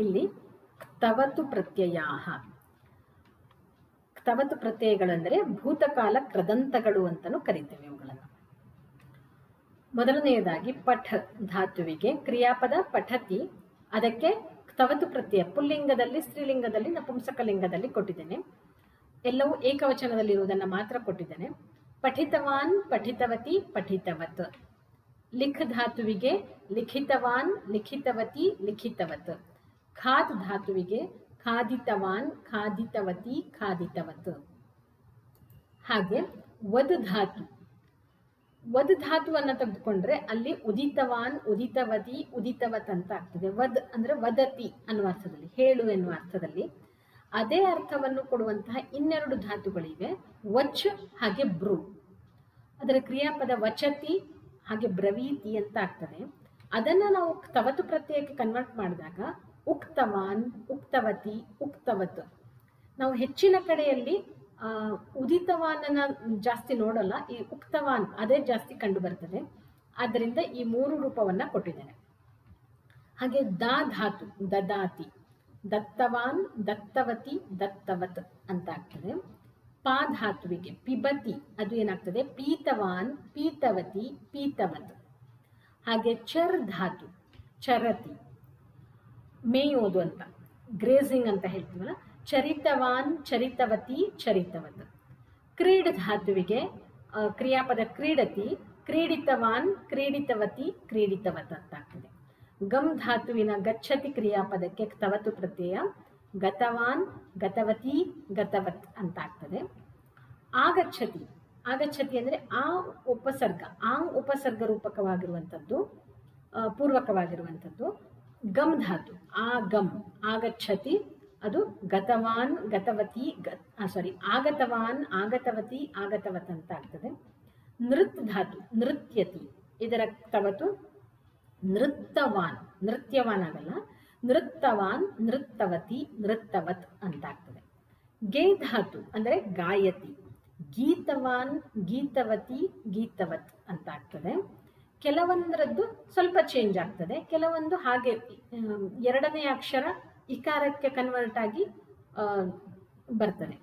ಇಲ್ಲಿ ಕ್ತವತು ಪ್ರತ್ಯಯ. ಕ್ತವತು ಪ್ರತ್ಯಯಗಳೆಂದರೆ ಭೂತಕಾಲ ಕೃದಂತಗಳು ಅಂತಲೂ ಕರಿತೇವೆ ಇವುಗಳನ್ನು. ಮೊದಲನೆಯದಾಗಿ ಪಠ ಧಾತುವಿಗೆ ಕ್ರಿಯಾಪದ ಪಠತಿ, ಅದಕ್ಕೆ ಕ್ತವತು ಪ್ರತ್ಯಯ ಪುಲ್ಲಿಂಗದಲ್ಲಿ, ಸ್ತ್ರೀಲಿಂಗದಲ್ಲಿ, ನಪುಂಸಕಲಿಂಗದಲ್ಲಿ ಕೊಟ್ಟಿದ್ದೇನೆ. ಎಲ್ಲವೂ ಏಕವಚನದಲ್ಲಿರುವುದನ್ನು ಮಾತ್ರ ಕೊಟ್ಟಿದ್ದೇನೆ. ಪಠಿತವಾನ್, ಪಠಿತವತಿ, ಪಠಿತವತ್. ಲಿಖ್ ಧಾತುವಿಗೆ ಲಿಖಿತವಾನ್, ಲಿಖಿತವತಿ, ಲಿಖಿತವತ್. ಖಾದ್ ಧಾತುವಿಗೆ ಖಾದಿತವಾನ್, ಖಾದಿತವತಿ, ಖಾದಿತವತ್. ಹಾಗೆ ವದ್ ಧಾತು, ವದ್ ಧಾತುವನ್ನು ತೆಗೆದುಕೊಂಡ್ರೆ ಅಲ್ಲಿ ಉದಿತವಾನ್, ಉದಿತವತಿ, ಉದಿತವತ್ ಅಂತ ಆಗ್ತದೆ. ವದ್ ಅಂದ್ರೆ ವದತಿ ಅನ್ನುವ ಅರ್ಥದಲ್ಲಿ, ಹೇಳು ಎನ್ನುವ ಅರ್ಥದಲ್ಲಿ. ಅದೇ ಅರ್ಥವನ್ನು ಕೊಡುವಂತಹ ಇನ್ನೆರಡು ಧಾತುಗಳಿವೆ, ವಚ್ ಹಾಗೆ ಬ್ರೂ. ಅದರ ಕ್ರಿಯಾಪದ ವಚತಿ ಹಾಗೆ ಬ್ರವೀತಿ ಅಂತ ಆಗ್ತದೆ. ಅದನ್ನು ನಾವು ಕ್ತವತು ಪ್ರತ್ಯಯಕ್ಕೆ ಕನ್ವರ್ಟ್ ಮಾಡಿದಾಗ ಉಕ್ತವಾನ್, ಉಕ್ತವತಿ, ಉಕ್ತವತ್. ನಾವು ಹೆಚ್ಚಿನ ಕಡೆಯಲ್ಲಿ ಉದಿತವಾನನ್ನ ಜಾಸ್ತಿ ನೋಡಲ್ಲ, ಈ ಉಕ್ತವಾನ್ ಅದೇ ಜಾಸ್ತಿ ಕಂಡು ಬರ್ತದೆ. ಆದ್ದರಿಂದ ಈ ಮೂರು ರೂಪವನ್ನ ಕೊಟ್ಟಿದ್ದೇನೆ. ಹಾಗೆ ದಾ ಧಾತು ದದಾತಿ, ದತ್ತವಾನ್, ದತ್ತವತಿ, ದತ್ತವತ್ ಅಂತ ಆಗ್ತದೆ. ಪಾ ಧಾತುವಿಗೆ ಪಿಬತಿ, ಅದು ಏನಾಗ್ತದೆ ಪೀತವಾನ್, ಪೀತವತಿ, ಪೀತವತ್. ಹಾಗೆ ಚರ್ ಧಾತು ಚರತಿ, ಮೇಯೋದು ಅಂತ, ಗ್ರೇಸಿಂಗ್ ಅಂತ ಹೇಳ್ತೀವಲ್ಲ, ಚರಿತವಾನ್, ಚರಿತವತಿ, ಚರಿತವತ್. ಕ್ರೀಡ್ ಧಾತುವಿಗೆ ಕ್ರಿಯಾಪದ ಕ್ರೀಡತಿ, ಕ್ರೀಡಿತವಾನ್, ಕ್ರೀಡಿತವತಿ, ಕ್ರೀಡಿತವತ್ ಅಂತ ಆಗ್ತದೆ. ಗಮ್ ಧಾತುವಿನ ಗಚ್ಚತಿ ಕ್ರಿಯಾಪದಕ್ಕೆ ಕ್ತವತು ಪ್ರತ್ಯಯ ಗತವಾನ್, ಗತವತಿ, ಗತವತ್ ಅಂತ ಆಗ್ತದೆ. ಆಗಚ್ಚತಿ, ಆಗಚ್ಚತಿ ಅಂದರೆ ಆ ಉಪಸರ್ಗ, ಆಂಗ್ ಉಪಸರ್ಗ ರೂಪಕವಾಗಿರುವಂಥದ್ದು, ಪೂರ್ವಕವಾಗಿರುವಂಥದ್ದು. ಗಮ್ ಧಾತು ಆ ಗಮ್, ಆಗಚ್ಚತಿ, ಅದು ಗತವಾನ್, ಗತವತಿ, ಆಗತವಾನ್, ಆಗತವತಿ, ಆಗತವತ್ ಅಂತ ಆಗ್ತದೆ. ನೃತ್ ಧಾತು ನೃತ್ಯತಿ, ಇದರ ಕ್ತವತು ನೃತ್ತವಾನ್, ನೃತ್ಯವಾನ್ ಆಗಲ್ಲ, ನೃತ್ತವಾನ್, ನೃತ್ತವತಿ, ನೃತ್ತವತ್ ಅಂತ ಆಗ್ತದೆ. ಗೇ ಧಾತು ಅಂದರೆ ಗಾಯತಿ, ಗೀತವಾನ್, ಗೀತವತಿ, ಗೀತವತ್ ಅಂತ ಆಗ್ತದೆ. ಕೆಲವೊಂದರದ್ದು ಸ್ವಲ್ಪ ಚೇಂಜ್ ಆಗ್ತದೆ, ಕೆಲವೊಂದು ಹಾಗೆ ಎರಡನೇ ಅಕ್ಷರ ಇಕಾರಕ್ಕೆ ಕನ್ವರ್ಟ್ ಆಗಿ ಬರ್ತದೆ.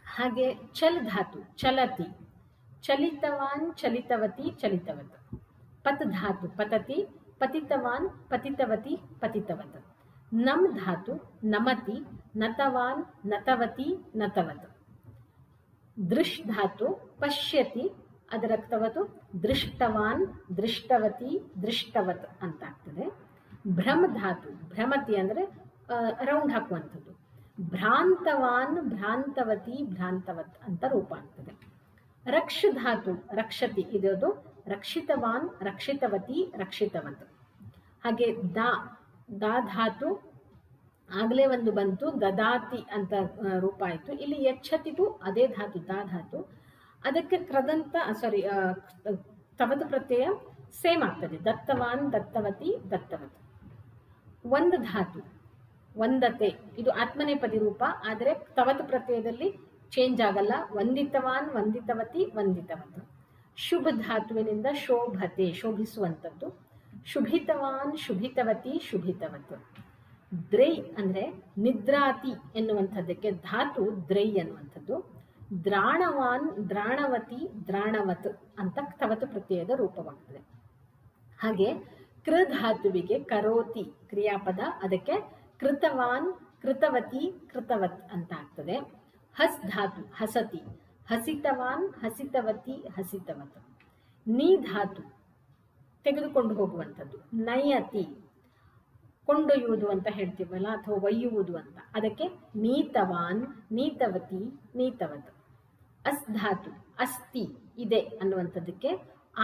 ಹಾಗೆ ಚಲ್ ಧಾತು ಚಲತಿ, ಚಲಿತವಾನ್, ಚಲಿತವತಿ, ಚಲಿತವತ್. ಪತ್ ಧಾತು ಪತತಿ, ಪತಿತವಾನ್, ಪತಿತವತಿ, ಪತಿತವತ್. ನಮ್ ಧಾತು ನಮತಿ, ನತವಾನ್, ನತವತಿ, ನತವತ್. ದೃಶ್ ಧಾತು ಪಶ್ಯತಿ, ಅದರ ಕ್ತವತು ದೃಷ್ಟವಾನ್, ದೃಷ್ಟವತಿ, ದೃಷ್ಟವತ್ ಅಂತ ಆಗ್ತದೆ. ಭ್ರಮ್ ಧಾತು ಭ್ರಮತಿ ಅಂದರೆ ರೌಂಡ್ ಹಾಕುವಂಥದ್ದು, ಭ್ರಾಂತವಾನ್, ಭ್ರಾಂತವತಿ, ಭ್ರಾಂತವತ್ ಅಂತ ರೂಪ ಆಗ್ತದೆ. ರಕ್ಷ ಧಾತು ರಕ್ಷತಿ, ಇದದು ರಕ್ಷಿತವಾನ್, ರಕ್ಷಿತವತಿ, ರಕ್ಷಿತವತ್. ಹಾಗೆ ದಾ ಧಾತು ಆಗಲೇ ಒಂದು ಬಂತು, ದದಾತಿ ಅಂತ ರೂಪ ಆಯಿತು. ಇಲ್ಲಿ ಯಚ್ಛತಿಗೂ ಅದೇ ಧಾತು ದಾ ಧಾತು, ಅದಕ್ಕೆ ಕ್ರದಂತ ಕ್ತವತು ಪ್ರತ್ಯಯ ಸೇಮ್ ಆಗ್ತದೆ, ದತ್ತವಾನ್, ದತ್ತವತಿ, ದತ್ತವತ್. ಒಂದು ಧಾತು ವಂದತೆ, ಇದು ಆತ್ಮನೇಪದಿ ರೂಪ, ಆದರೆ ಕ್ತವತು ಪ್ರತ್ಯಯದಲ್ಲಿ ಚೇಂಜ್ ಆಗಲ್ಲ, ವಂದಿತವಾನ್, ವಂದಿತವತಿ, ವಂದಿತವತ್. ಶುಭ ಧಾತುವಿನಿಂದ ಶೋಭತೆ, ಶೋಭಿಸುವಂಥದ್ದು, ಶುಭಿತವಾನ್, ಶುಭಿತವತಿ, ಶುಭಿತವತ್. ದ್ರೈ ಅಂದರೆ ನಿದ್ರಾತಿ ಎನ್ನುವಂಥದ್ದಕ್ಕೆ ಧಾತು ದ್ರೈ ಅನ್ನುವಂಥದ್ದು. ದ್ರಾಣವಾನ್, ದ್ರಾಣವತಿ, ದ್ರಾಣವತ್ ಅಂತ ಕ್ತವತು ಪ್ರತ್ಯಯದ ರೂಪವಾಗ್ತದೆ. ಹಾಗೆ ಕೃ ಧಾತುವಿಗೆ ಕರೋತಿ ಕ್ರಿಯಾಪದ, ಅದಕ್ಕೆ ಕೃತವಾನ್, ಕೃತವತಿ, ಕೃತವತ್ ಅಂತ ಆಗ್ತದೆ. ಹಸ್ ಧಾತು ಹಸತಿ, ಹಸಿತವಾನ್, ಹಸಿತವತಿ, ಹಸಿತವತ್. ನೀ ಧಾತು ತೆಗೆದುಕೊಂಡು ಹೋಗುವಂಥದ್ದು, ನಯತಿ ಕೊಂಡೊಯ್ಯುವುದು ಅಂತ ಹೇಳ್ತೀವಲ್ಲ, ಅಥವಾ ಒಯ್ಯುವುದು ಅಂತ, ಅದಕ್ಕೆ ನೀತವಾನ್, ನೀತವತಿ, ನೀತವತ್. ಅಸ್ ಧಾತು ಅಸ್ತಿ ಇದೆ ಅನ್ನುವಂಥದ್ದಕ್ಕೆ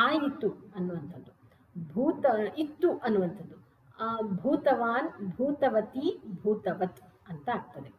ಆಯಿತು ಅನ್ನುವಂಥದ್ದು, ಭೂತ ಇತ್ತು ಅನ್ನುವಂಥದ್ದು, ಭೂತವಾನ್, ಭೂತವತಿ, ಭೂತವತ್ ಅಂತ ಆಗ್ತದೆ.